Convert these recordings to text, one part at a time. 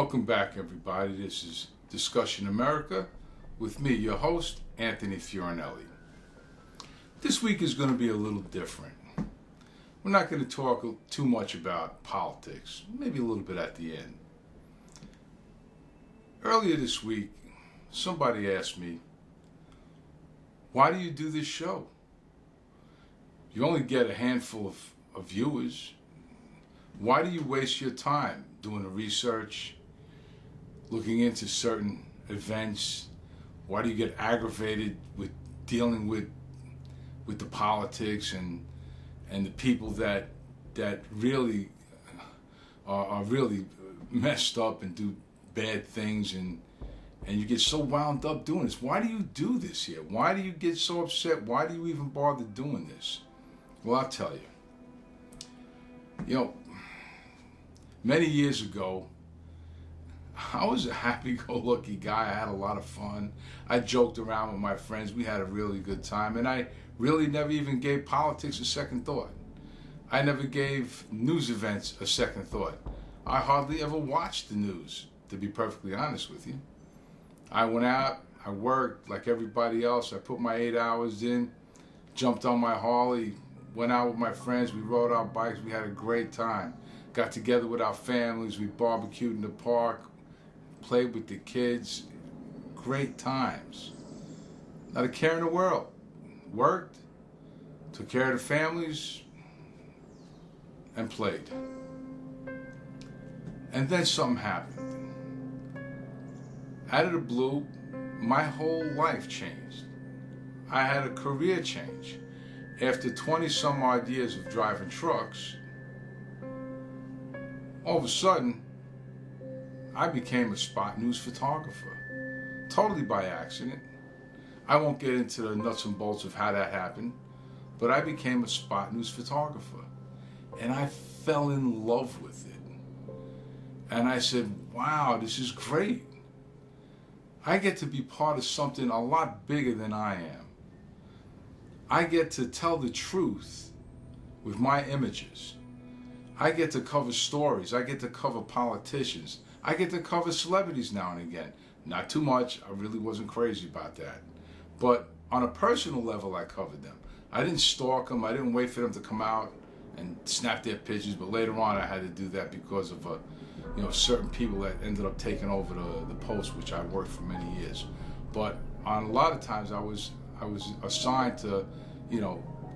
Welcome back, everybody. This is Discussion America with me, your host, Anthony Fiorinelli. This week is going to be a little different. We're not going to talk too much about politics, maybe a little bit at the end. Earlier this week, somebody asked me, why do you do this show? You only get a handful of viewers. Why do you waste your time doing the research, looking into certain events? Why do you get aggravated with dealing with the politics and the people that really are really messed up and do bad things, and you get so wound up doing this? Why do you do this here? Why do you get so upset? Why do you even bother doing this? Well, I'll tell you. You know, many years ago, I was a happy-go-lucky guy. I had a lot of fun. I joked around with my friends. We had a really good time, and I really never even gave politics a second thought. I never gave news events a second thought. I hardly ever watched the news, to be perfectly honest with you. I went out, I worked like everybody else. I put my 8 hours in, jumped on my Harley, went out with my friends, we rode our bikes, we had a great time. Got together with our families, we barbecued in the park, played with the kids. Great times. Not a care in the world. Worked, took care of the families, and played. And then something happened. Out of the blue, my whole life changed. I had a career change. After 20 some odd years of driving trucks, all of a sudden, I became a spot news photographer, totally by accident. I won't get into the nuts and bolts of how that happened, but I became a spot news photographer, and I fell in love with it. And I said, wow, this is great. I get to be part of something a lot bigger than I am. I get to tell the truth with my images. I get to cover stories. I get to cover politicians. I get to cover celebrities now and again. Not too much. I really wasn't crazy about that. But on a personal level, I covered them. I didn't stalk them. I didn't wait for them to come out and snap their pictures. But later on, I had to do that because of certain people that ended up taking over the post, which I worked for many years. But on a lot of times, I was assigned to,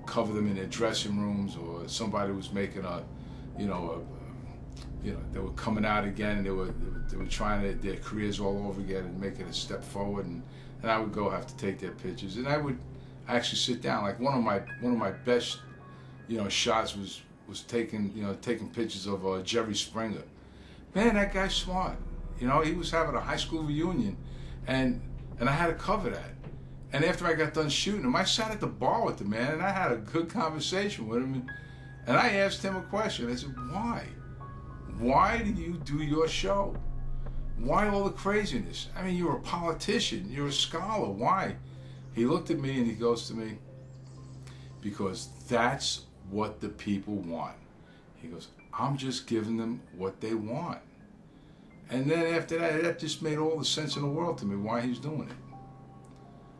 cover them in their dressing rooms, or somebody was making they were coming out again, and they were trying their careers all over again and making a step forward, and I would go have to take their pictures, and I would actually sit down. Like one of my best, shots was taking pictures of Jerry Springer. Man, that guy's smart. He was having a high school reunion, and I had to cover that. And after I got done shooting him, I sat at the bar with the man, and I had a good conversation with him. And I asked him a question. I said, why? Why do you do your show? Why all the craziness? I mean, you're a politician. You're a scholar. Why? He looked at me and he goes to me, because that's what the people want. He goes, I'm just giving them what they want. And then after that just made all the sense in the world to me why he's doing it.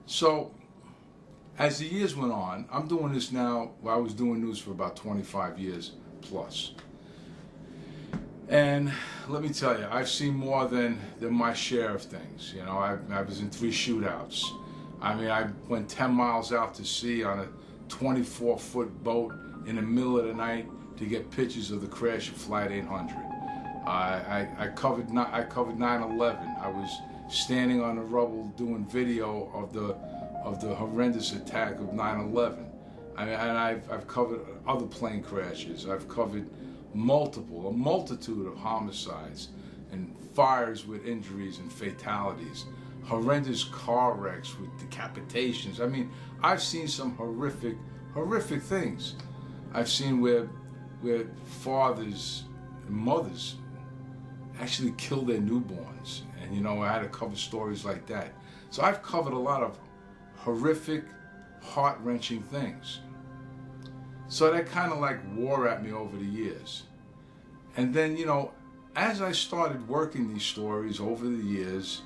So, as the years went on, I'm doing this now. Well, I was doing news for about 25 years plus. And let me tell you, I've seen more than my share of things. I was in 3 shootouts. I mean, I went 10 miles out to sea on a 24-foot boat in the middle of the night to get pictures of the crash of Flight 800. I covered 9/11. I was standing on the rubble doing video of the horrendous attack of 9/11. And I've covered other plane crashes. I've covered a multitude of homicides and fires with injuries and fatalities, horrendous car wrecks with decapitations. I mean, I've seen some horrific things. I've seen where fathers and mothers actually kill their newborns, and I had to cover stories like that. So I've covered a lot of horrific, heart-wrenching things. So that kind of like wore at me over the years. And then, as I started working these stories over the years,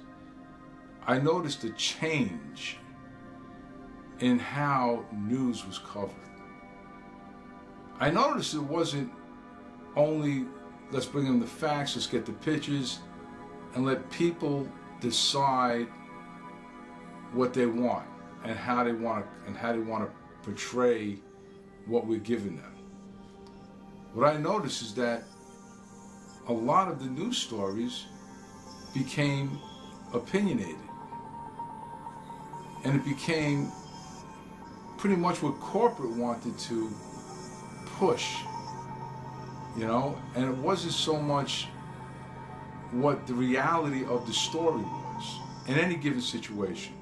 I noticed a change in how news was covered. I noticed it wasn't only, let's bring them the facts, let's get the pictures, and let people decide what they want and how they want to portray what we're giving them. What I noticed is that a lot of the news stories became opinionated, and it became pretty much what corporate wanted to push, you know, and it wasn't so much what the reality of the story was in any given situation.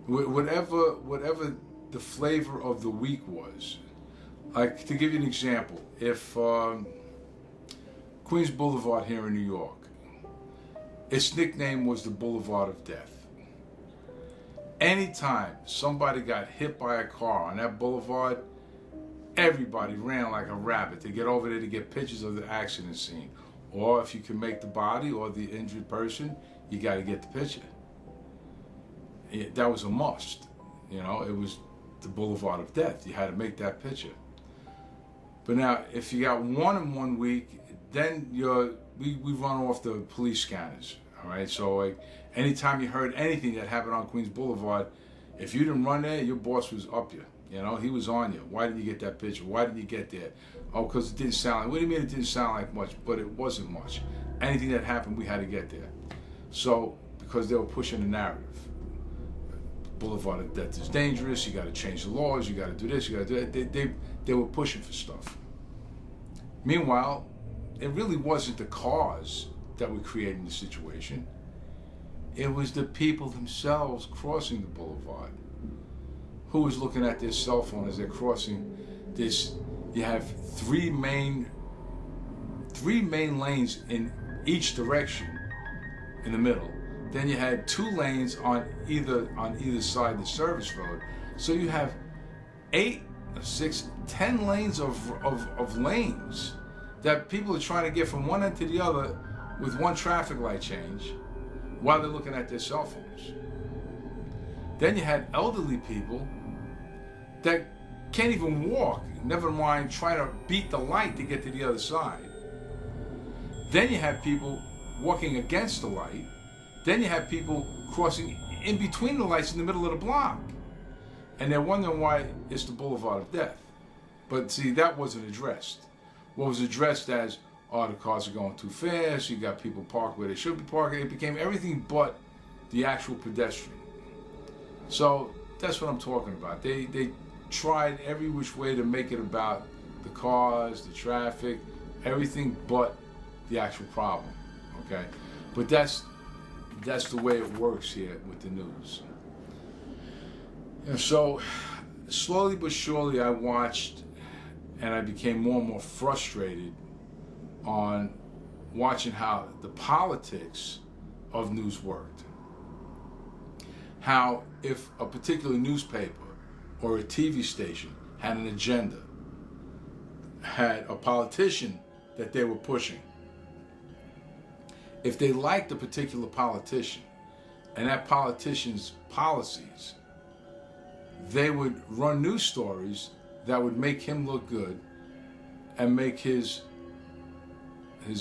Whatever the flavor of the week was. Like, to give you an example, if Queens Boulevard here in New York, its nickname was the Boulevard of Death. Anytime somebody got hit by a car on that boulevard, everybody ran like a rabbit to get over there to get pictures of the accident scene. Or if you can make the body or the injured person, you got to get the picture. That was a must. You know, it was the Boulevard of Death. You had to make that picture. But now, if you got one in 1 week, then we run off the police scanners. All right. So like, anytime you heard anything that happened on Queens Boulevard, if you didn't run there, your boss was up you. You know, he was on you. Why didn't you get that picture? Why didn't you get there? Oh, because it didn't sound like. What do you mean it didn't sound like much? But it wasn't much. Anything that happened, we had to get there. So because they were pushing the narrative. Boulevard of Death is dangerous. You got to change the laws. You got to do this. You got to do that. They were pushing for stuff. Meanwhile, it really wasn't the cars that were creating the situation. It was the people themselves crossing the boulevard, who was looking at their cell phone as they're crossing this. You have three main lanes in each direction in the middle. Then you had 2 lanes on either side of the service road. So you have 8, 6, 10 lanes of lanes that people are trying to get from one end to the other with one traffic light change while they're looking at their cell phones. Then you had elderly people that can't even walk, never mind trying to beat the light to get to the other side. Then you have people walking against the light. Then you have people crossing in between the lights in the middle of the block. And they're wondering why it's the Boulevard of Death. But see, that wasn't addressed. What was addressed as, oh, the cars are going too fast, you got people parked where they should be parking. It became everything but the actual pedestrian. So that's what I'm talking about. They tried every which way to make it about the cars, the traffic, everything but the actual problem, okay? But that's the way it works here with the news. And so slowly but surely I watched, and I became more and more frustrated on watching how the politics of news worked. How if a particular newspaper or a TV station had an agenda, had a politician that they were pushing, if they liked a particular politician and that politician's policies, they would run news stories that would make him look good and make his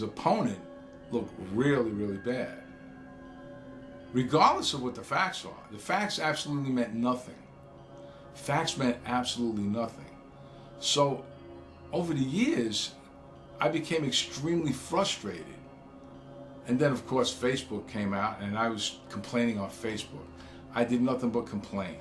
opponent look really, really bad. Regardless of what the facts are. The facts absolutely meant nothing. Facts meant absolutely nothing. So over the years, I became extremely frustrated. And then, of course, Facebook came out, and I was complaining on Facebook. I did nothing but complain.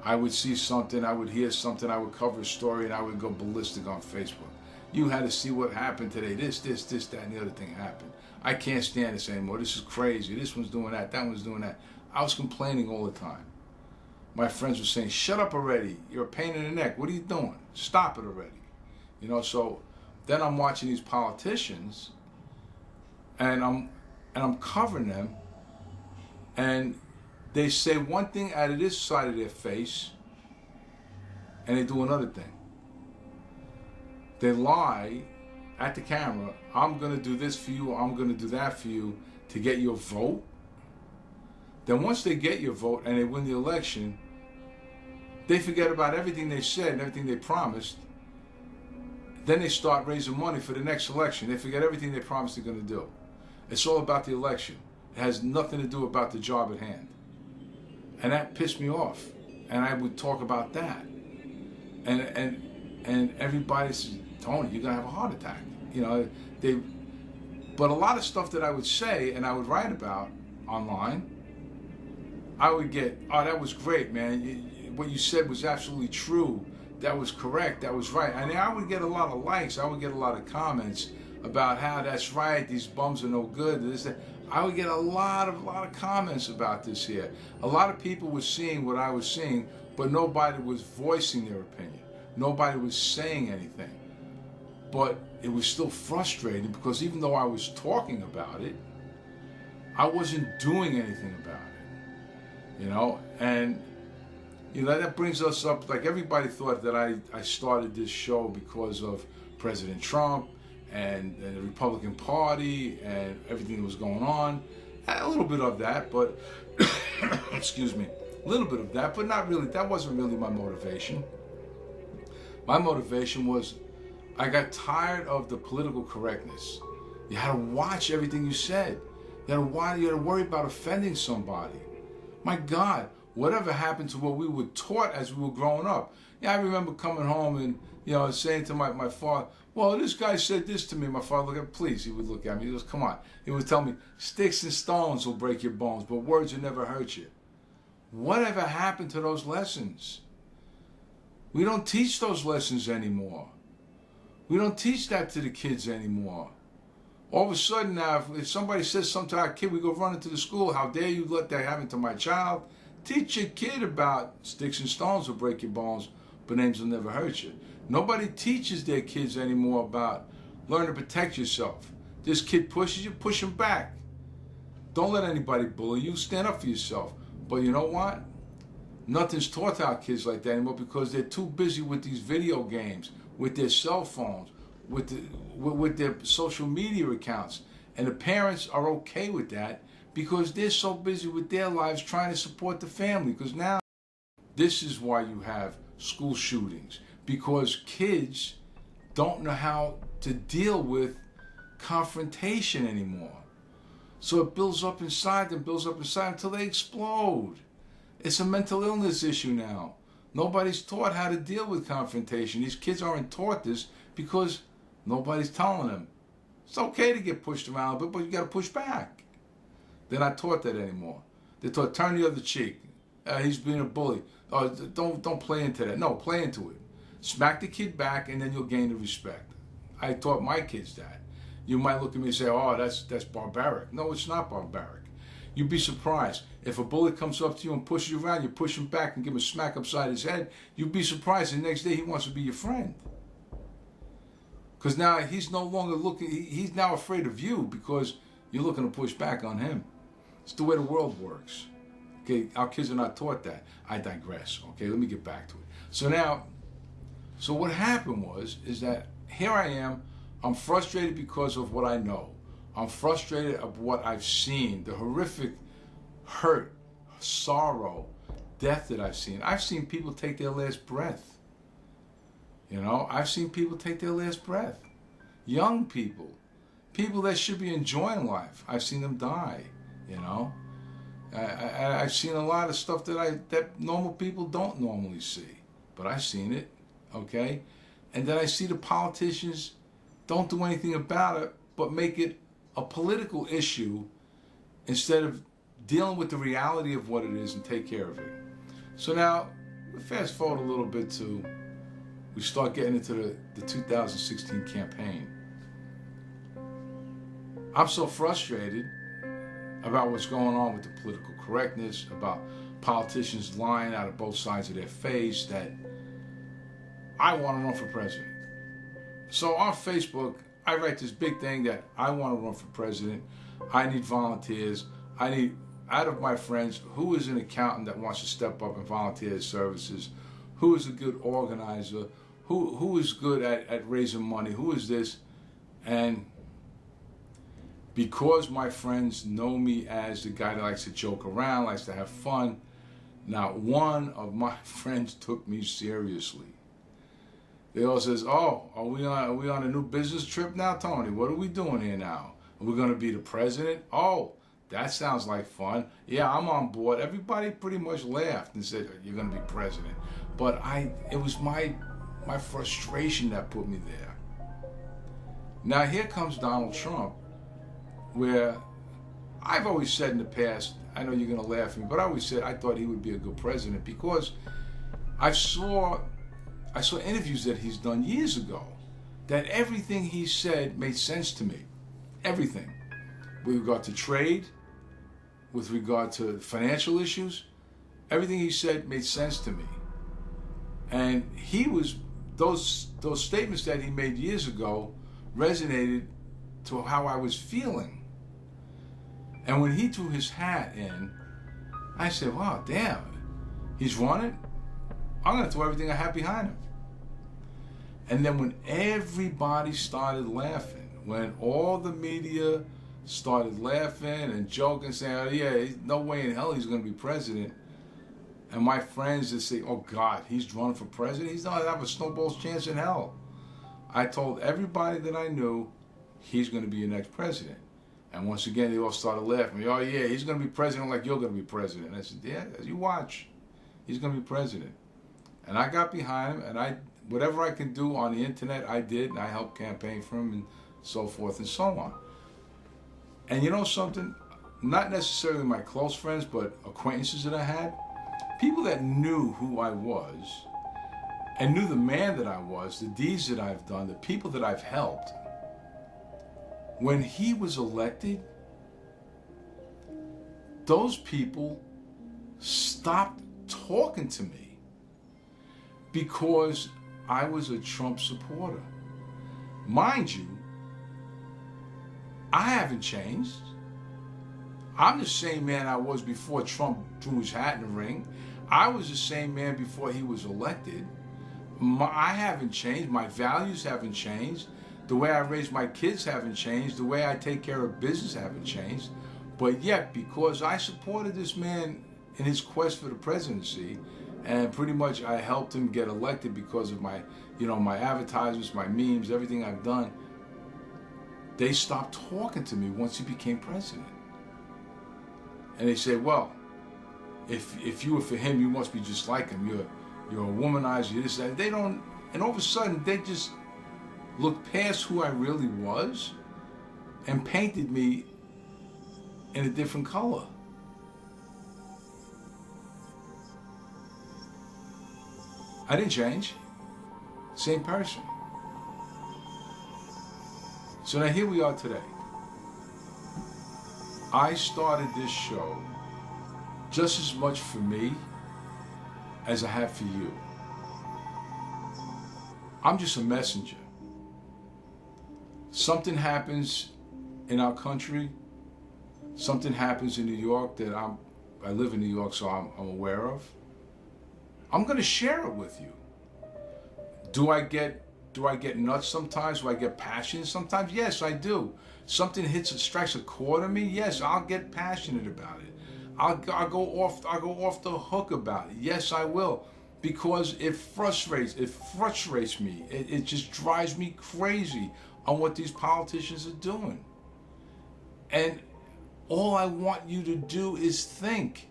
I would see something, I would hear something, I would cover a story, and I would go ballistic on Facebook. You had to see what happened today. This, that, and the other thing happened. I can't stand this anymore. This is crazy. This one's doing that one's doing that. I was complaining all the time. My friends were saying, shut up already. You're a pain in the neck. What are you doing? Stop it already. You know, so then I'm watching these politicians, and I'm covering them, and they say one thing out of this side of their face, and they do another thing. They lie at the camera, I'm going to do this for you, I'm going to do that for you to get your vote, then once they get your vote and they win the election, they forget about everything they said and everything they promised. Then they start raising money for the next election. They forget everything they promised they're going to do. It's all about the election. It has nothing to do about the job at hand. And that pissed me off. And I would talk about that. And everybody says, Tony, you're going to have a heart attack. But a lot of stuff that I would say and I would write about online, I would get, oh, that was great, man. What you said was absolutely true. That was correct. That was right. And I would get a lot of likes. I would get a lot of comments about how that's right. These bums are no good. This, that. I would get a lot of comments about this here. A lot of people were seeing what I was seeing, but nobody was voicing their opinion. Nobody was saying anything. But it was still frustrating because even though I was talking about it, I wasn't doing anything about it. And that brings us up, like everybody thought that I started this show because of President Trump and the Republican Party and everything that was going on. A little bit of that, but, excuse me, a little bit of that, but not really. That wasn't really my motivation. My motivation was I got tired of the political correctness. You had to watch everything you said. You had to worry about offending somebody. My God, whatever happened to what we were taught as we were growing up? I remember coming home and, saying to my father, well, this guy said this to me. My father looked at me, please. He would look at me. He goes, come on. He would tell me, sticks and stones will break your bones, but words will never hurt you. Whatever happened to those lessons? We don't teach those lessons anymore. We don't teach that to the kids anymore. All of a sudden now, if somebody says something to our kid, we go running to the school. How dare you let that happen to my child? Teach your kid about sticks and stones will break your bones, but names will never hurt you. Nobody teaches their kids anymore about learn to protect yourself. This kid pushes you, push him back. Don't let anybody bully you. Stand up for yourself. But you know what? Nothing's taught to our kids like that anymore because they're too busy with these video games, with their cell phones, with their social media accounts. And the parents are okay with that because they're so busy with their lives trying to support the family. Because now, this is why you have school shootings. Because kids don't know how to deal with confrontation anymore. So it builds up inside them, until they explode. It's a mental illness issue now. Nobody's taught how to deal with confrontation. These kids aren't taught this because nobody's telling them. It's okay to get pushed around a bit, but you got to push back. They're not taught that anymore. They're taught turn the other cheek. He's being a bully. Oh, don't play into that. No, play into it. Smack the kid back, and then you'll gain the respect. I taught my kids that. You might look at me and say, "Oh, that's barbaric." No, it's not barbaric. You'd be surprised if a bully comes up to you and pushes you around. You push him back and give him a smack upside his head. You'd be surprised the next day he wants to be your friend. Because now he's no longer looking. He's now afraid of you because you're looking to push back on him. It's the way the world works. Okay, our kids are not taught that. I digress. Okay, let me get back to it. So what happened is that here I am. I'm frustrated because of what I know. I'm frustrated of what I've seen, the horrific hurt, sorrow, death that I've seen. I've seen people take their last breath. I've seen people take their last breath. Young people, people that should be enjoying life. I've seen them die. I've seen a lot of stuff that normal people don't normally see, but I've seen it. Okay, and then I see the politicians don't do anything about it, but make it a political issue instead of dealing with the reality of what it is and take care of it. So now, fast forward a little bit to, we start getting into the 2016 campaign. I'm so frustrated about what's going on with the political correctness, about politicians lying out of both sides of their face, that I want to run for president. So on Facebook, I write this big thing that I want to run for president. I need volunteers. I need, out of my friends, who is an accountant that wants to step up and volunteer his services? Who is a good organizer? Who is good at raising money? Who is this? And because my friends know me as the guy that likes to joke around, likes to have fun, not one of my friends took me seriously. They all says, "Oh, are we on a new business trip now, Tony? What are we doing here now? Are we going to be the president? Oh, that sounds like fun. Yeah, I'm on board." Everybody pretty much laughed and said, "You're going to be president." But it was my frustration that put me there. Now here comes Donald Trump, where I've always said in the past, I know you're going to laugh at me, but I always said I thought he would be a good president because I saw interviews that he's done years ago that everything he said made sense to me. Everything. With regard to trade, with regard to financial issues, everything he said made sense to me. And those statements that he made years ago resonated to how I was feeling. And when he threw his hat in, I said, "Wow, damn, he's running? I'm going to throw everything I have behind him." And then when everybody started laughing, when all the media started laughing and joking, saying, "Oh yeah, no way in hell he's going to be president," and my friends just say, "Oh God, he's running for president? He's not going to have a snowball's chance in hell." I told everybody that I knew, he's going to be your next president. And once again, they all started laughing. "Oh yeah, he's going to be president like you're going to be president." And I said, "Yeah, you watch. He's going to be president." And I got behind him, and whatever I can do on the internet, I did, and I helped campaign for him and so forth and so on. And you know something? Not necessarily my close friends, but acquaintances that I had, people that knew who I was and knew the man that I was, the deeds that I've done, the people that I've helped. When he was elected, those people stopped talking to me because I was a Trump supporter. Mind you, I haven't changed. I'm the same man I was before Trump threw his hat in the ring. I was the same man before he was elected. I haven't changed. My values haven't changed. The way I raise my kids haven't changed. The way I take care of business haven't changed. But yet, because I supported this man in his quest for the presidency, and pretty much I helped him get elected because of my advertisements, my memes, everything I've done, they stopped talking to me once he became president. And they said, "Well, if you were for him, you must be just like him. You're a womanizer, you're this, that." They don't, and all of a sudden they just looked past who I really was and painted me in a different color. I didn't change. Same person. So now here we are today. I started this show just as much for me as I have for you. I'm just a messenger. Something happens in our country, something happens in New York that I live in New York, so I'm aware of. I'm going to share it with you. Do I get nuts sometimes? Do I get passionate sometimes? Yes, I do. Something strikes a chord in me. Yes, I'll get passionate about it. I'll go off the hook about it. Yes, I will, because it frustrates me. It just drives me crazy on what these politicians are doing. And all I want you to do is think.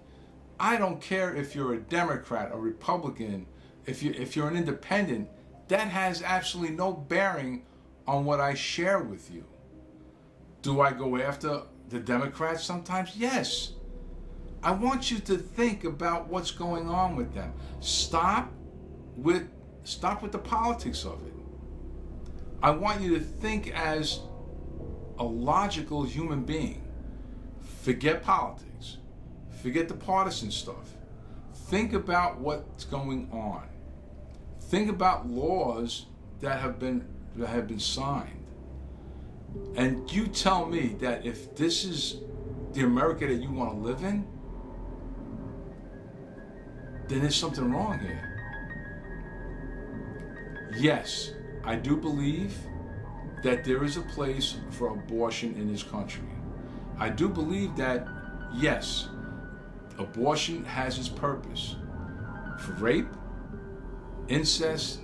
I don't care if you're a Democrat, a Republican, if you're an independent. That has absolutely no bearing on what I share with you. Do I go after the Democrats sometimes? Yes. I want you to think about what's going on with them. Stop with the politics of it. I want you to think as a logical human being. Forget politics. Forget the partisan stuff. Think about what's going on. Think about laws that have been signed. And you tell me that if this is the America that you want to live in, then there's something wrong here. Yes, I do believe that there is a place for abortion in this country. I do believe that, yes, abortion has its purpose for rape, incest,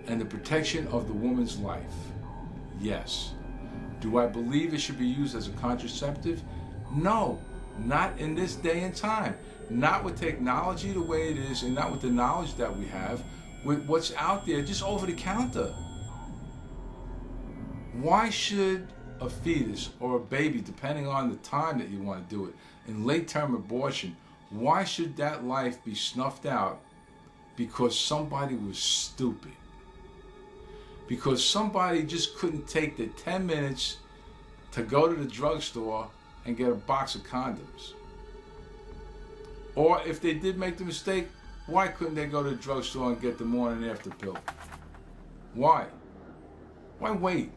and the protection of the woman's life. Yes. Do I believe it should be used as a contraceptive? No, not in this day and time. Not with technology the way it is, and not with the knowledge that we have, with what's out there just over the counter. Why should a fetus or a baby, depending on the time that you want to do it, in late-term abortion, why should that life be snuffed out because somebody was stupid? Because somebody just couldn't take the 10 minutes to go to the drugstore and get a box of condoms. Or if they did make the mistake, why couldn't they go to the drugstore and get the morning after pill? Why? Why wait?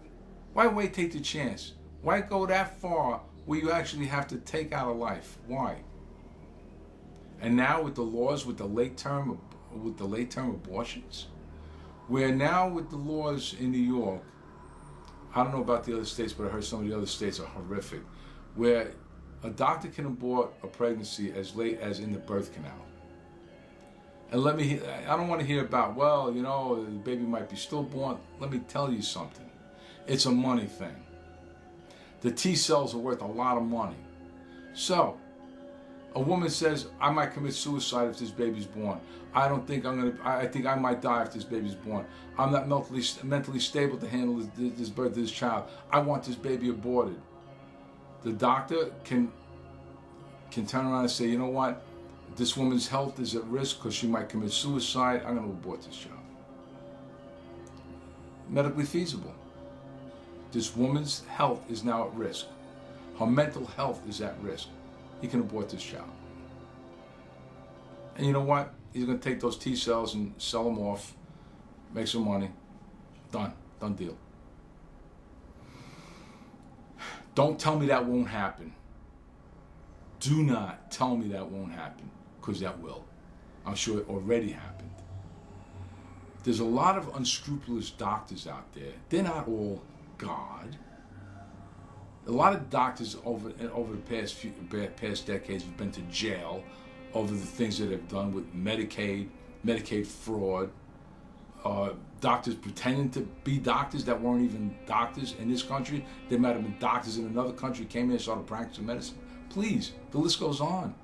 Why wait, take the chance? Why go that far where you actually have to take out a life? Why? And now with the laws, with the late term abortions, where now with the laws in New York, I don't know about the other states, but I heard some of the other states are horrific, where a doctor can abort a pregnancy as late as in the birth canal. And I don't want to hear about, well, you know, the baby might be stillborn. Let me tell you something. It's a money thing. The T cells are worth a lot of money. So, a woman says, I might commit suicide if this baby's born. I think I might die if this baby's born. I'm not mentally stable to handle this birth of this child. I want this baby aborted. The doctor can turn around and say, you know what? This woman's health is at risk because she might commit suicide. I'm going to abort this child. Medically feasible. This woman's health is now at risk. Her mental health is at risk. He can abort this child. And you know what? He's going to take those T cells and sell them off, make some money. Done. Done deal. Don't tell me that won't happen. Do not tell me that won't happen, because that will. I'm sure it already happened. There's a lot of unscrupulous doctors out there. They're not all God. A lot of doctors over the past decades have been to jail over the things that they've done with Medicaid fraud, doctors pretending to be doctors that weren't even doctors in this country. They might have been doctors in another country, came here and started practicing medicine. Please, the list goes on.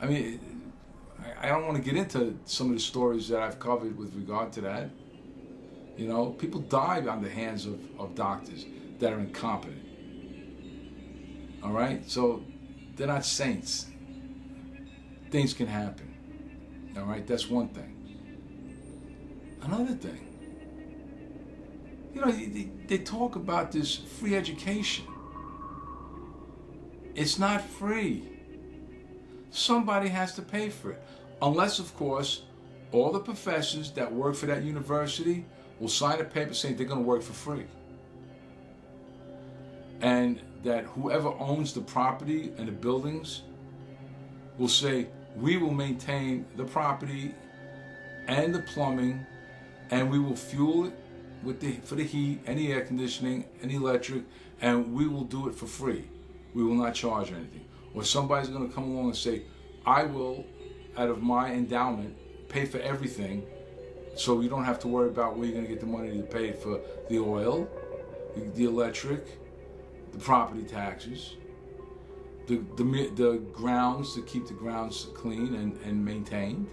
I mean, I don't want to get into some of the stories that I've covered with regard to that. You know, people die on the hands of doctors that are incompetent. All right? So they're not saints. Things can happen. All right? That's one thing. Another thing, you know, they talk about this free education. It's not free. Somebody has to pay for it. Unless, of course, all the professors that work for that university will sign a paper saying they're going to work for free. And that whoever owns the property and the buildings will say, we will maintain the property and the plumbing, and we will fuel it for the heat, any air conditioning, any electric, and we will do it for free. We will not charge anything. Or somebody's going to come along and say, I will, out of my endowment, pay for everything, so you don't have to worry about where you're going to get the money to pay for the oil, the electric, the property taxes, the grounds, to keep the grounds clean and maintained.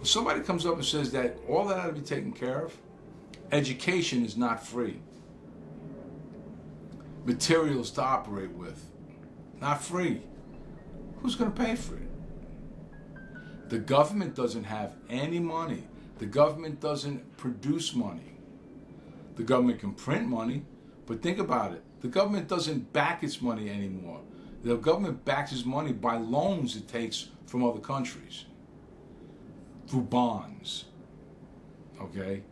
If somebody comes up and says that all that ought to be taken care of, education is not free. Materials to operate with, not free. Who's going to pay for it? The government doesn't have any money. The government doesn't produce money. The government can print money, but think about it. The government doesn't back its money anymore. The government backs its money by loans it takes from other countries through bonds. Okay?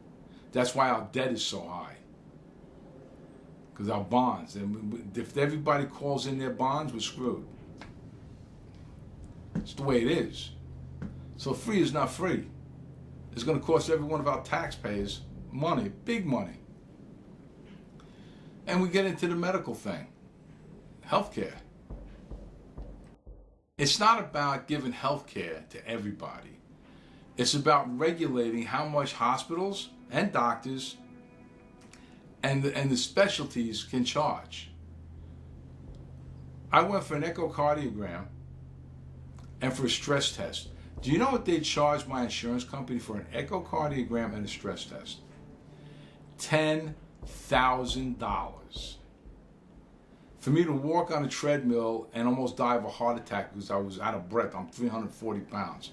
That's why our debt is so high. Because our bonds, and if everybody calls in their bonds, we're screwed. It's the way it is. So free is not free. It's going to cost every one of our taxpayers money, big money. And we get into the medical thing. Healthcare. It's not about giving healthcare to everybody. It's about regulating how much hospitals and doctors and the specialties can charge. I went for an echocardiogram and for a stress test. Do you know what they charge my insurance company for an echocardiogram and a stress test? $10,000. For me to walk on a treadmill and almost die of a heart attack because I was out of breath. I'm 340 pounds.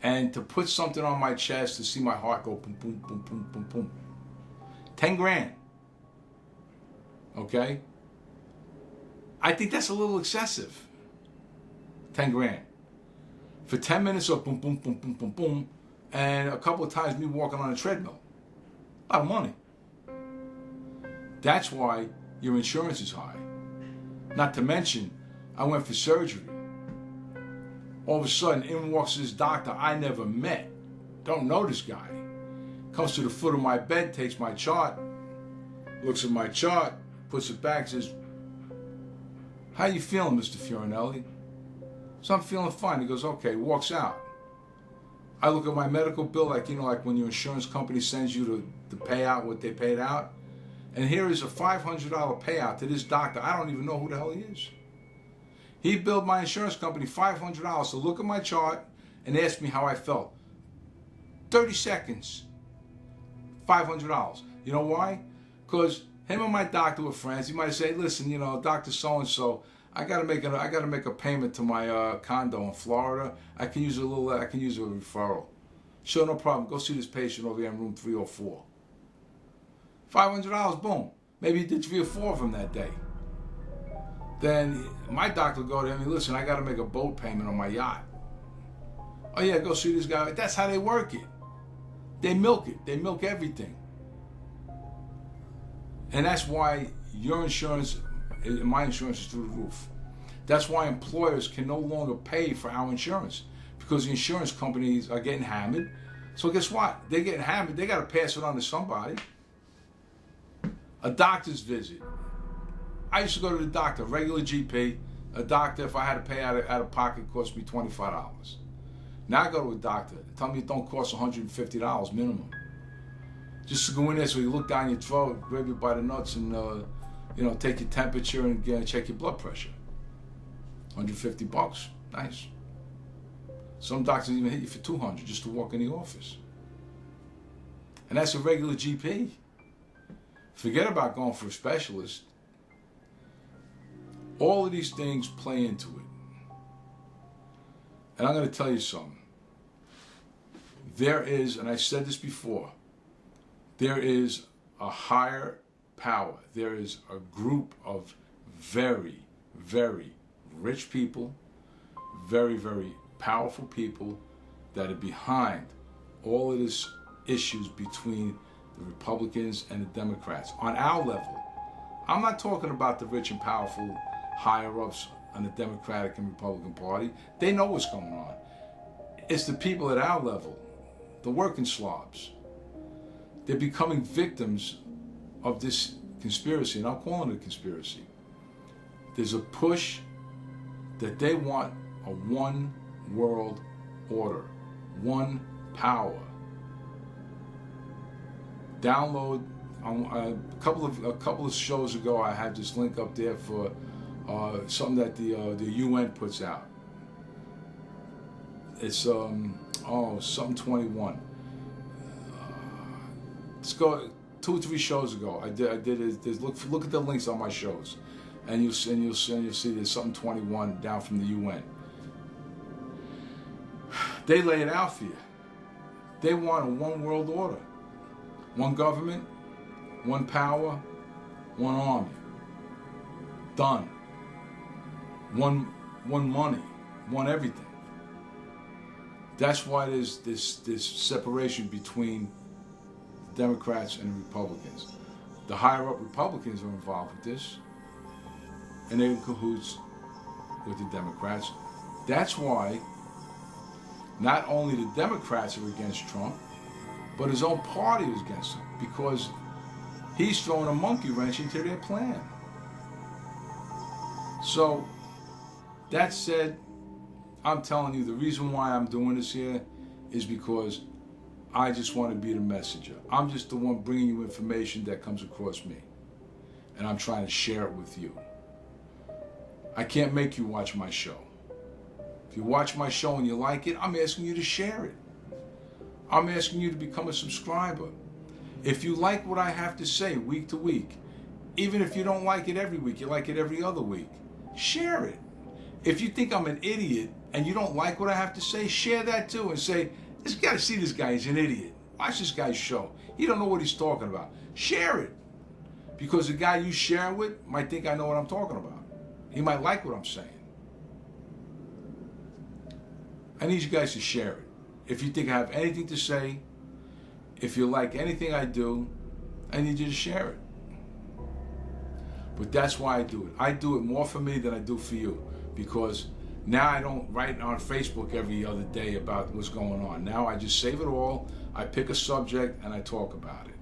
And to put something on my chest to see my heart go boom, boom, boom, boom, boom, boom. 10 grand. Okay? I think that's a little excessive. 10 grand. For 10 minutes of boom, boom, boom, boom, boom, boom, and a couple of times me walking on a treadmill. A lot of money. That's why your insurance is high. Not to mention, I went for surgery. All of a sudden, in walks this doctor I never met. Don't know this guy. Comes to the foot of my bed, takes my chart, looks at my chart, puts it back, says, "How you feeling, Mr. Fiorinelli?" So I'm feeling fine. He goes, "Okay," walks out. I look at my medical bill, like when your insurance company sends you the payout, what they paid out. And here is a $500 payout to this doctor. I don't even know who the hell he is. He billed my insurance company $500 to look at my chart and ask me how I felt. 30 seconds, $500. You know why? Because him and my doctor were friends. He might say, "Listen, Dr. So-and-so, I gotta make a payment to my condo in Florida. I can use a referral." "Sure, no problem. Go see this patient over here in room 304. $500, boom. Maybe he did 3 or 4 of them that day. Then my doctor would go to him and, "Listen, I got to make a boat payment on my yacht." "Oh yeah, go see this guy." That's how they work it. They milk it. They milk everything. And that's why your insurance, my insurance is through the roof. That's why employers can no longer pay for our insurance, because the insurance companies are getting hammered. So guess what? They're getting hammered. They got to pass it on to somebody. A doctor's visit. I used to go to the doctor, regular GP. A doctor, if I had to pay out of pocket, cost me $25. Now I go to a doctor. Tell me it don't cost $150 minimum. Just to go in there so you look down your throat, grab you by the nuts, and take your temperature and check your blood pressure. $150. Nice. Some doctors even hit you for $200 just to walk in the office. And that's a regular GP. Forget about going for a specialist. All of these things play into it. And I'm going to tell you something. There is, and I said this before, there is a higher power. There is a group of very, very rich people, very, very powerful people that are behind all of these issues between the Republicans and the Democrats. On our level, I'm not talking about the rich and powerful higher-ups on the Democratic and Republican Party. They know what's going on. It's the people at our level, the working slobs. They're becoming victims of this conspiracy, and I'm calling it a conspiracy. There's a push that they want a one world order, one power. Download a couple of shows ago. I had this link up there for something that the UN puts out. It's something 21. Let's go 2 or 3 shows ago. I did it. Look at the links on my shows, and you'll see there's something 21 down from the UN. They lay it out for you. They want a one world order. One government, one power, one army. Done. One money, one everything. That's why there's this separation between the Democrats and the Republicans. The higher up Republicans are involved with this, and they're in cahoots with the Democrats. That's why not only the Democrats are against Trump, but his own party is against him, because He's throwing a monkey wrench into their plan. So, that said, I'm telling you, the reason why I'm doing this here is because I just want to be the messenger. I'm just the one bringing you information that comes across me. And I'm trying to share it with you. I can't make you watch my show. If you watch my show and you like it, I'm asking you to share it. I'm asking you to become a subscriber. If you like what I have to say week to week, even if you don't like it every week, you like it every other week, share it. If you think I'm an idiot and you don't like what I have to say, share that too and say, "This guy, see this guy, he's an idiot. Watch this guy's show. He don't know what he's talking about." Share it. Because the guy you share it with might think I know what I'm talking about. He might like what I'm saying. I need you guys to share it. If you think I have anything to say, if you like anything I do, I need you to share it. But that's why I do it. I do it more for me than I do for you. Because now I don't write on Facebook every other day about what's going on. Now I just save it all, I pick a subject, and I talk about it.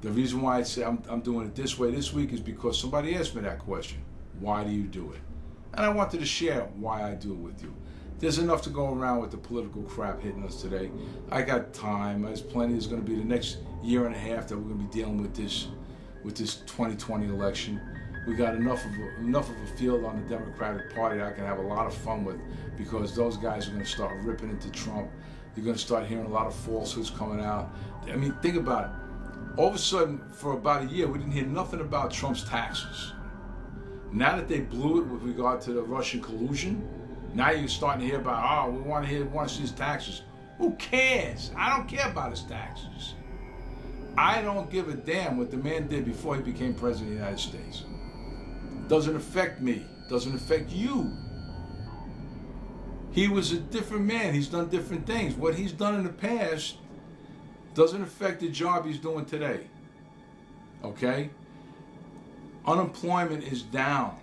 The reason why I say I'm doing it this way this week is because somebody asked me that question. Why do you do it? And I wanted to share why I do it with you. There's enough to go around with the political crap hitting us today. I got time. There's plenty. There's going to be the next year and a half that we're going to be dealing with this 2020 election. We got enough of a field on the Democratic Party that I can have a lot of fun with, because those guys are going to start ripping into Trump. You're going to start hearing a lot of falsehoods coming out. I mean, think about it. All of a sudden, for about a year, we didn't hear nothing about Trump's taxes. Now that they blew it with regard to the Russian collusion, now you're starting to hear about, we want to see his taxes. Who cares? I don't care about his taxes. I don't give a damn what the man did before he became president of the United States. Doesn't affect me. Doesn't affect you. He was a different man. He's done different things. What he's done in the past doesn't affect the job he's doing today. Okay? Unemployment is down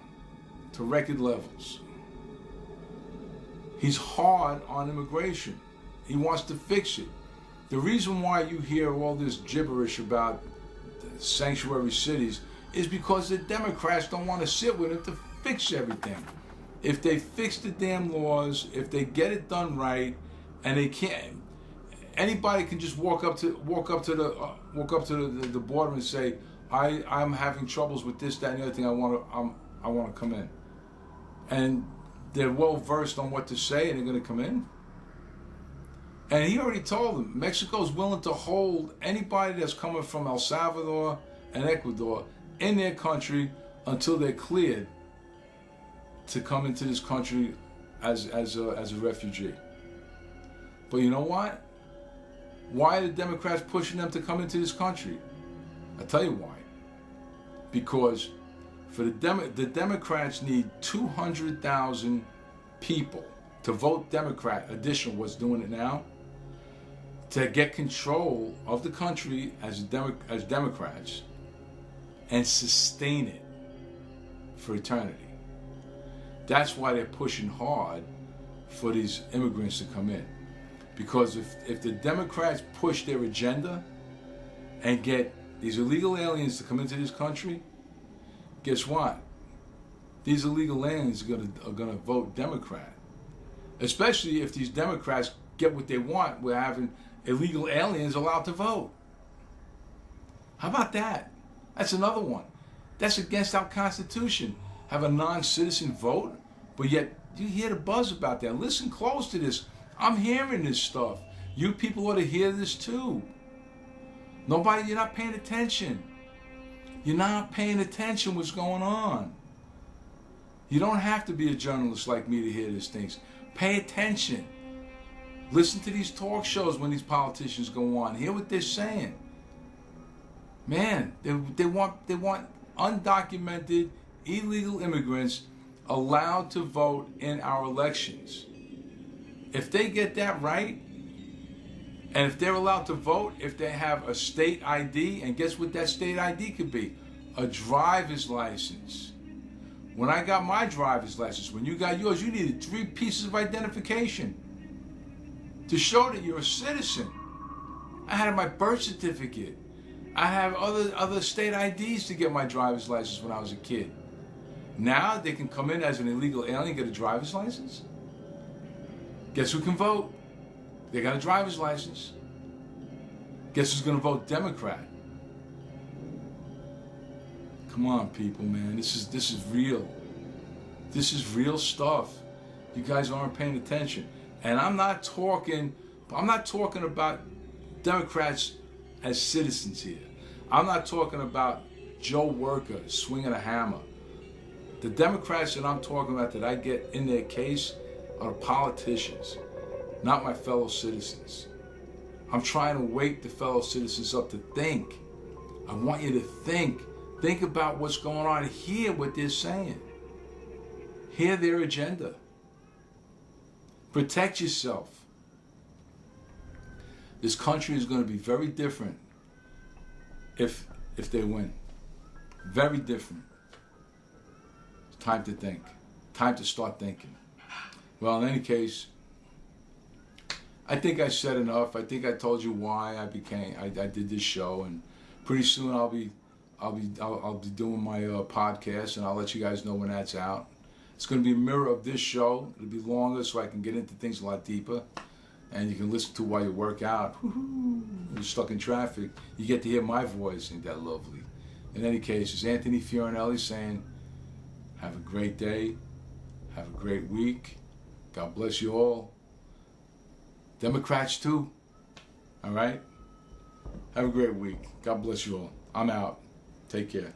to record levels. He's hard on immigration. He wants to fix it. The reason why you hear all this gibberish about sanctuary cities is because the Democrats don't want to sit with him to fix everything. If they fix the damn laws, if they get it done right, and they can't, anybody can just walk up to the border and say, I'm having troubles with this, that, and the other thing. I want to come in, and they're well versed on what to say, and they're going to come in. And he already told them Mexico's willing to hold anybody that's coming from El Salvador and Ecuador in their country until they're cleared to come into this country as a refugee. But you know what? Why are the Democrats pushing them to come into this country? I'll tell you why. Because for the Democrats need 200,000 people to vote Democrat, additional what's doing it now, to get control of the country as Democrats and sustain it for eternity. That's why they're pushing hard for these immigrants to come in. Because if the Democrats push their agenda and get these illegal aliens to come into this country, guess what? These illegal aliens are gonna vote Democrat. Especially if these Democrats get what they want, we're having illegal aliens allowed to vote. How about that? That's another one. That's against our Constitution. Have a non-citizen vote, but yet you hear the buzz about that. Listen close to this. I'm hearing this stuff. You people ought to hear this too. Nobody, you're not paying attention. You're not paying attention what's going on. You don't have to be a journalist like me to hear these things. Pay attention. Listen to these talk shows when these politicians go on. Hear what they're saying. Man, they want undocumented illegal immigrants allowed to vote in our elections. If they get that right, and if they're allowed to vote, if they have a state ID, and guess what that state ID could be? A driver's license. When I got my driver's license, when you got yours, you needed 3 pieces of identification to show that you're a citizen. I had my birth certificate. I have other state IDs to get my driver's license when I was a kid. Now they can come in as an illegal alien and get a driver's license? Guess who can vote? They got a driver's license. Guess who's going to vote Democrat? Come on, people, man. This is real. This is real stuff. You guys aren't paying attention. And I'm not talking about Democrats as citizens here. I'm not talking about Joe Worker swinging a hammer. The Democrats that I'm talking about that I get in their case are the politicians, not my fellow citizens. I'm trying to wake the fellow citizens up to think. I want you to think. Think about what's going on. Hear what they're saying. Hear their agenda. Protect yourself. This country is going to be very different if they win. Very different. It's time to think. Time to start thinking. Well, in any case, I think I said enough. I think I told you why I did this show, and pretty soon I'll be doing my podcast, and I'll let you guys know when that's out. It's going to be a mirror of this show. It'll be longer so I can get into things a lot deeper, and you can listen to while you work out. When you're stuck in traffic, you get to hear my voice. Ain't that lovely? In any case, it's Anthony Fiorinelli saying, have a great day, have a great week. God bless you all. Democrats too. All right? Have a great week. God bless you all. I'm out. Take care.